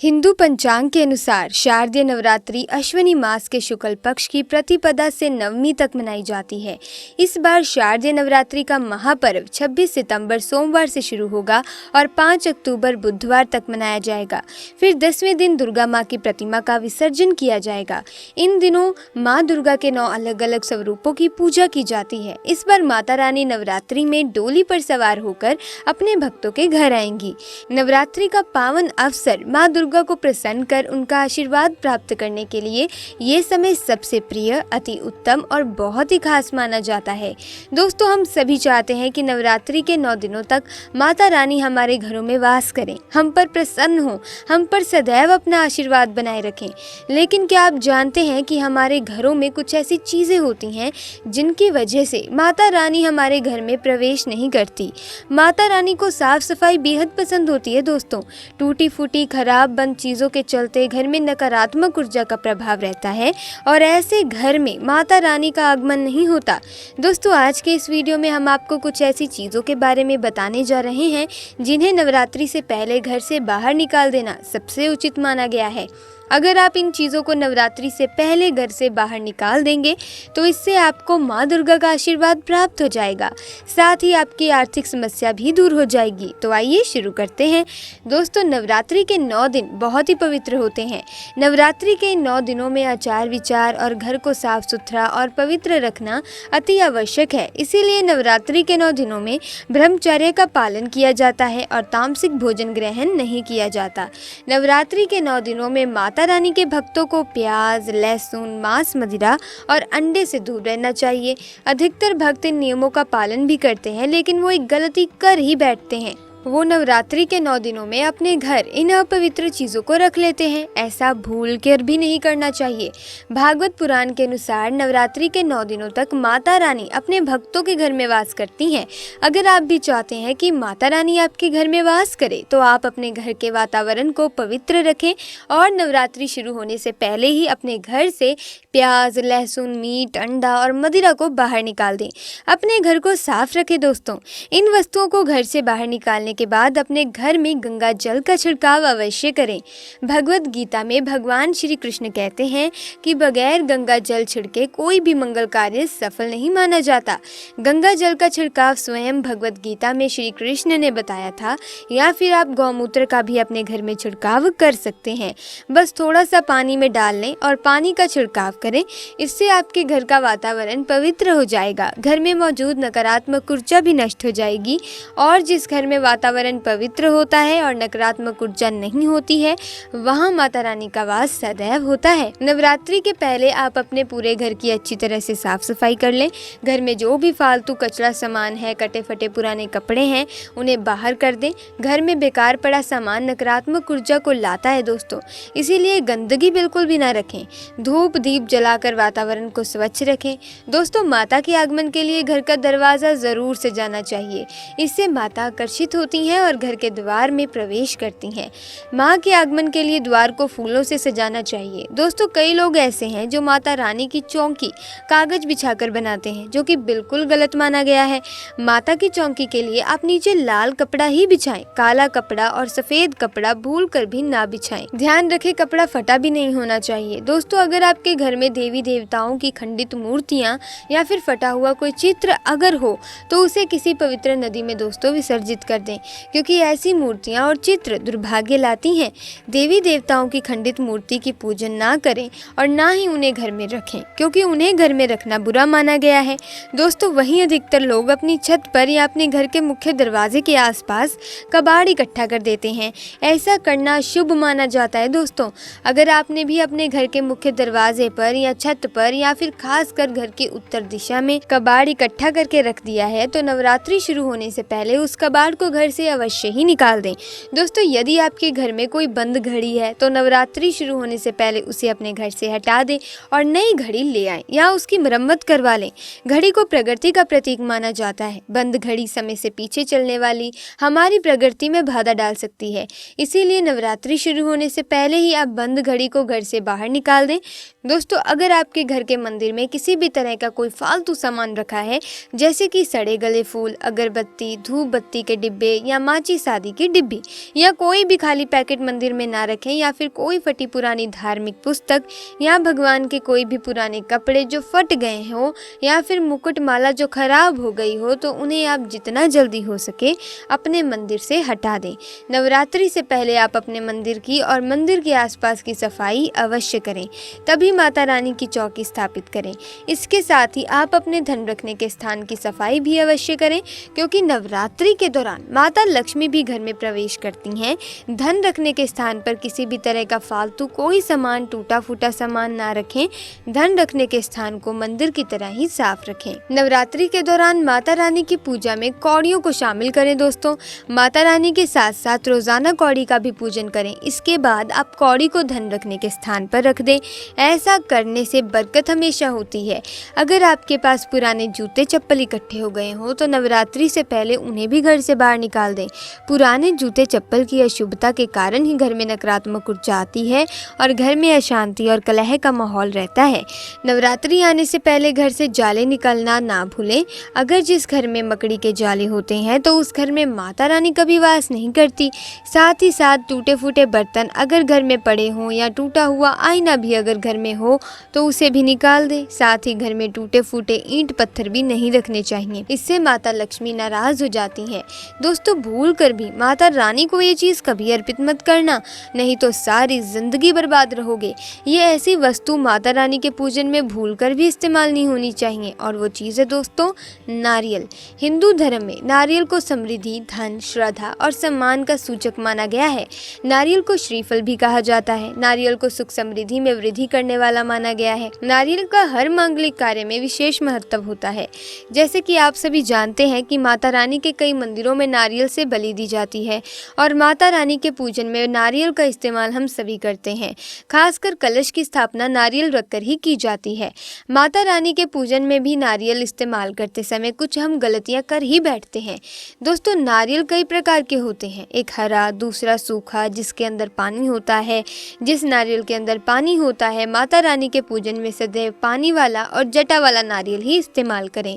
हिंदू पंचांग के अनुसार शारदीय नवरात्रि अश्विनी मास के शुक्ल पक्ष की प्रतिपदा से नवमी तक मनाई जाती है। इस बार शारदीय नवरात्रि का महापर्व 26 सितंबर सोमवार से शुरू होगा और 5 अक्टूबर बुधवार तक मनाया जाएगा। फिर 10वें दिन दुर्गा माँ की प्रतिमा का विसर्जन किया जाएगा। इन दिनों माँ दुर्गा के 9 अलग अलग स्वरूपों की पूजा की जाती है। इस बार माता रानी नवरात्रि में डोली पर सवार होकर अपने भक्तों के घर आएंगी। नवरात्रि का पावन अवसर माँ दुर्गा को प्रसन्न कर उनका आशीर्वाद प्राप्त करने के लिए ये समय सबसे प्रिय, अति उत्तम और बहुत ही खास माना जाता है। दोस्तों, हम सभी चाहते हैं कि नवरात्रि के 9 दिनों तक माता रानी हमारे घरों में वास करें, हम पर प्रसन्न हो, हम पर सदैव अपना आशीर्वाद बनाए रखें। लेकिन क्या आप जानते हैं कि हमारे घरों में कुछ ऐसी चीजें होती हैं जिनकी वजह से माता रानी हमारे घर में प्रवेश नहीं करती। माता रानी को साफ सफाई बेहद पसंद होती है। दोस्तों, टूटी फूटी खराब बंद चीजों के चलते घर में नकारात्मक ऊर्जा का प्रभाव रहता है और ऐसे घर में माता रानी का आगमन नहीं होता। दोस्तों, आज के इस वीडियो में हम आपको कुछ ऐसी चीजों के बारे में बताने जा रहे हैं जिन्हें नवरात्रि से पहले घर से बाहर निकाल देना सबसे उचित माना गया है। अगर आप इन चीज़ों को नवरात्रि से पहले घर से बाहर निकाल देंगे तो इससे आपको माँ दुर्गा का आशीर्वाद प्राप्त हो जाएगा, साथ ही आपकी आर्थिक समस्या भी दूर हो जाएगी। तो आइए शुरू करते हैं। दोस्तों, नवरात्रि के 9 दिन बहुत ही पवित्र होते हैं। नवरात्रि के 9 दिनों में आचार विचार और घर को साफ सुथरा और पवित्र रखना अति आवश्यक है। इसीलिए नवरात्रि के 9 दिनों में ब्रह्मचर्य का पालन किया जाता है और तामसिक भोजन ग्रहण नहीं किया जाता। नवरात्रि के 9 दिनों में माता रानी के भक्तों को प्याज, लहसुन, मांस, मदिरा और अंडे से दूर रहना चाहिए। अधिकतर भक्त इन नियमों का पालन भी करते हैं, लेकिन वो एक गलती कर ही बैठते हैं। वो नवरात्रि के 9 दिनों में अपने घर इन अपवित्र चीज़ों को रख लेते हैं। ऐसा भूल कर भी नहीं करना चाहिए। भागवत पुराण के अनुसार नवरात्रि के 9 दिनों तक माता रानी अपने भक्तों के घर में वास करती हैं। अगर आप भी चाहते हैं कि माता रानी आपके घर में वास करे तो आप अपने घर के वातावरण को पवित्र रखें और नवरात्रि शुरू होने से पहले ही अपने घर से प्याज, लहसुन, मीट, अंडा और मदिरा को बाहर निकाल दें। अपने घर को साफ रखें। दोस्तों, इन वस्तुओं को घर से बाहर निकालने के बाद अपने घर में गंगा जल का छिड़काव अवश्य करें। भगवत गीता में भगवान श्री कृष्ण कहते हैं कि बगैर गंगा जल छिड़के कोई भी मंगल कार्य सफल नहीं माना जाता। गंगा जल का छिड़काव स्वयं भगवत गीता में श्री कृष्ण ने बताया था, या फिर आप गौमूत्र का भी अपने घर में छिड़काव कर सकते हैं। बस थोड़ा सा पानी में डाल लें और पानी का छिड़काव करें। इससे आपके घर का वातावरण पवित्र हो जाएगा, घर में मौजूद नकारात्मक ऊर्जा भी नष्ट हो जाएगी और जिस घर में वातावरण पवित्र होता है और नकारात्मक ऊर्जा नहीं होती है, वहाँ माता रानी का वास सदैव होता है। नवरात्रि के पहले आप अपने पूरे घर की अच्छी तरह से साफ सफाई कर लें। घर में जो भी फालतू कचरा सामान है, कटे फटे पुराने कपड़े हैं, उन्हें बाहर कर दें। घर में बेकार पड़ा सामान नकारात्मक ऊर्जा को लाता है। दोस्तों, इसीलिए गंदगी बिल्कुल भी ना रखें। धूप दीप जलाकर वातावरण को स्वच्छ रखें। दोस्तों, माता के आगमन के लिए घर का दरवाजा जरूर सजाना चाहिए। इससे माता आकर्षित होती हैं और घर के द्वार में प्रवेश करती हैं। माँ के आगमन के लिए द्वार को फूलों से सजाना चाहिए। दोस्तों, कई लोग ऐसे हैं जो माता रानी की चौकी कागज बिछाकर बनाते हैं, जो कि बिल्कुल गलत माना गया है। माता की चौकी के लिए आप नीचे लाल कपड़ा ही बिछाएं। काला कपड़ा और सफेद कपड़ा भूल कर भी ना बिछाएं। ध्यान रखें, कपड़ा फटा भी नहीं होना चाहिए। दोस्तों, अगर आपके घर में देवी देवताओं की खंडित मूर्तियाँ या फिर फटा हुआ कोई चित्र अगर हो तो उसे किसी पवित्र नदी में दोस्तों विसर्जित कर दें, क्योंकि ऐसी मूर्तियां और चित्र दुर्भाग्य लाती हैं। देवी देवताओं की खंडित मूर्ति की पूजन ना करें और ना ही उन्हें घर में रखें, क्योंकि उन्हें घर में रखना बुरा माना गया है। दोस्तों, वहीं अधिकतर लोग अपनी छत पर या अपने घर के मुख्य दरवाजे के आसपास कबाड़ इकट्ठा कर देते हैं। ऐसा करना शुभ माना जाता है। दोस्तों, अगर आपने भी अपने घर के मुख्य दरवाजे पर या छत पर या फिर खासकर घर की उत्तर दिशा में कबाड़ इकट्ठा करके रख दिया है तो नवरात्रि शुरू होने से पहले उस कबाड़ को घर से अवश्य ही निकाल दें। दोस्तों, यदि आपके घर में कोई बंद घड़ी है तो नवरात्रि शुरू होने से पहले उसे अपने घर से हटा दें और नई घड़ी ले आएं या उसकी मरम्मत करवा लें। घड़ी को प्रगति का प्रतीक माना जाता है। बंद घड़ी समय से पीछे चलने वाली हमारी प्रगति में बाधा डाल सकती है। इसीलिए नवरात्रि शुरू होने से पहले ही आप बंद घड़ी को घर से बाहर निकाल दें। दोस्तों, अगर आपके घर के मंदिर में किसी भी तरह का कोई फालतू सामान रखा है, जैसे कि सड़े गले फूल, अगरबत्ती, धूप बत्ती के डिब्बे या माचिस आदि की डिब्बी या कोई भी खाली पैकेट मंदिर में ना रखें, या फिर कोई फटी पुरानी धार्मिक पुस्तक या भगवान के कोई भी पुराने कपड़े जो फट गए हो या फिर मुकुट माला जो खराब हो गई हो, तो उन्हें आप जितना जल्दी हो सके अपने मंदिर से हटा दें। नवरात्रि से पहले आप अपने मंदिर की और मंदिर के आसपास की सफाई अवश्य करें, तभी माता रानी की चौकी स्थापित करें। इसके साथ ही आप अपने धन रखने के स्थान की सफाई भी अवश्य करें, क्योंकि नवरात्रि के दौरान माता लक्ष्मी भी घर में प्रवेश करती हैं। धन रखने के स्थान पर किसी भी तरह का फालतू कोई सामान, टूटा फूटा सामान ना रखें। धन रखने के स्थान को मंदिर की तरह ही साफ रखें। नवरात्रि के दौरान माता रानी की पूजा में कौड़ियों को शामिल करें। दोस्तों, माता रानी के साथ साथ रोजाना कौड़ी का भी पूजन करें। इसके बाद आप कौड़ी को धन रखने के स्थान पर रख दें। ऐसा करने से बरकत हमेशा होती है। अगर आपके पास पुराने जूते चप्पल इकट्ठे हो गए हों तो नवरात्रि से पहले उन्हें भी घर से बाहर निकाल दें। पुराने जूते चप्पल की अशुभता के कारण ही घर में नकारात्मक ऊर्जा आती है और घर में अशांति और कलह का माहौल रहता है। नवरात्रि आने से पहले घर से जाले निकालना ना भूलें। अगर जिस घर में मकड़ी के जाले होते हैं तो उस घर में माता रानी कभी वास नहीं करती। साथ ही साथ टूटे फूटे बर्तन अगर घर में पड़े हों या टूटा हुआ आईना भी अगर घर में हो तो उसे भी निकाल दें। साथ ही घर में टूटे फूटे ईंट पत्थर भी नहीं रखने चाहिए, इससे माता लक्ष्मी नाराज हो जाती हैं। दोस्तों, भूल कर भी माता रानी को ये चीज़ कभी अर्पित मत करना, नहीं तो सारी जिंदगी बर्बाद रहोगे। ये ऐसी वस्तु माता रानी के पूजन में भूल कर भी इस्तेमाल नहीं होनी चाहिए, और वो चीज़ है दोस्तों नारियल। हिंदू धर्म में नारियल को समृद्धि, धन, श्रद्धा और सम्मान का सूचक माना गया है। नारियल को श्रीफल भी कहा जाता है। नारियल को सुख समृद्धि में वृद्धि करने वाला माना गया है। नारियल का हर मांगलिक कार्य में विशेष महत्व होता है। जैसे कि आप सभी जानते हैं कि माता रानी के कई मंदिरों में नारियल से बलि दी जाती है और माता रानी के पूजन में नारियल का इस्तेमाल हम सभी करते हैं। खासकर कलश की स्थापना नारियल रखकर ही की जाती है। माता रानी के पूजन में भी नारियल इस्तेमाल करते समय कुछ हम गलतियां कर ही बैठते हैं। दोस्तों, नारियल कई प्रकार के होते हैं, एक हरा, दूसरा सूखा जिसके अंदर पानी होता है। जिस नारियल के अंदर पानी होता है, माता रानी के पूजन में सदैव पानी वाला और जटा वाला नारियल ही इस्तेमाल करें।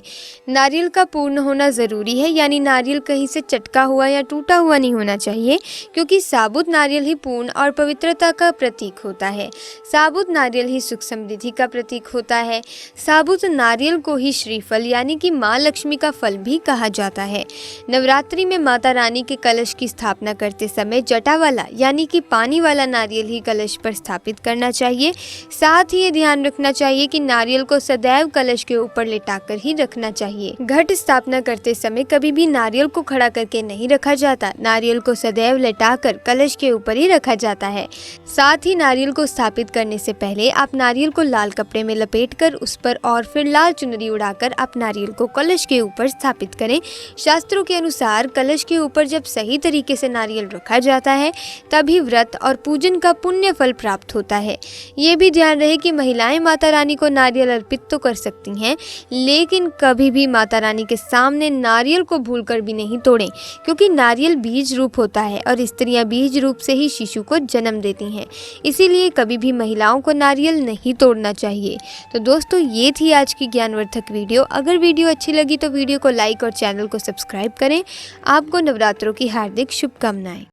नारियल का पूर्ण होना ज़रूरी है, यानी नारियल कहीं से चटका हुआ या टूटा हुआ नहीं होना चाहिए, क्योंकि साबुत नारियल ही पूर्ण और पवित्रता का प्रतीक होता है। साबुत नारियल ही सुख समृद्धि का प्रतीक होता है। साबुत नारियल को ही श्रीफल यानी कि माँ लक्ष्मी का फल भी कहा जाता है। नवरात्रि में माता रानी के कलश की स्थापना करते समय जटा वाला यानी कि पानी वाला नारियल ही कलश पर स्थापित करना चाहिए। साथ ही ये ध्यान रखना चाहिए कि नारियल को सदैव कलश के ऊपर लेटाकर ही रखना चाहिए। घट स्थापना करते समय कभी भी नारियल को खड़ा करके नहीं रखा जाता। नारियल को सदैव लेटाकर कलश के ऊपर ही रखा जाता है। साथ ही नारियल को स्थापित करने से पहले आप नारियल को लाल कपड़े में लपेटकर उस पर और फिर लाल चुनरी उड़ाकर आप नारियल को कलश के ऊपर स्थापित करें। शास्त्रों के अनुसार कलश के ऊपर जब सही तरीके से नारियल रखा जाता है तभी व्रत और पूजन का पुण्य फल प्राप्त होता है। ये भी ध्यान रहे कि महिलाएं माता रानी को नारियल अर्पित तो कर सकती हैं, लेकिन कभी भी माता रानी के सामने नारियल को भूलकर भी नहीं तोड़ें, क्योंकि नारियल बीज रूप होता है और स्त्रियां बीज रूप से ही शिशु को जन्म देती हैं। इसीलिए कभी भी महिलाओं को नारियल नहीं तोड़ना चाहिए। तो दोस्तों, ये थी आज की ज्ञानवर्धक वीडियो। अगर वीडियो अच्छी लगी तो वीडियो को लाइक और चैनल को सब्सक्राइब करें। आपको नवरात्रों की हार्दिक शुभकामनाएं।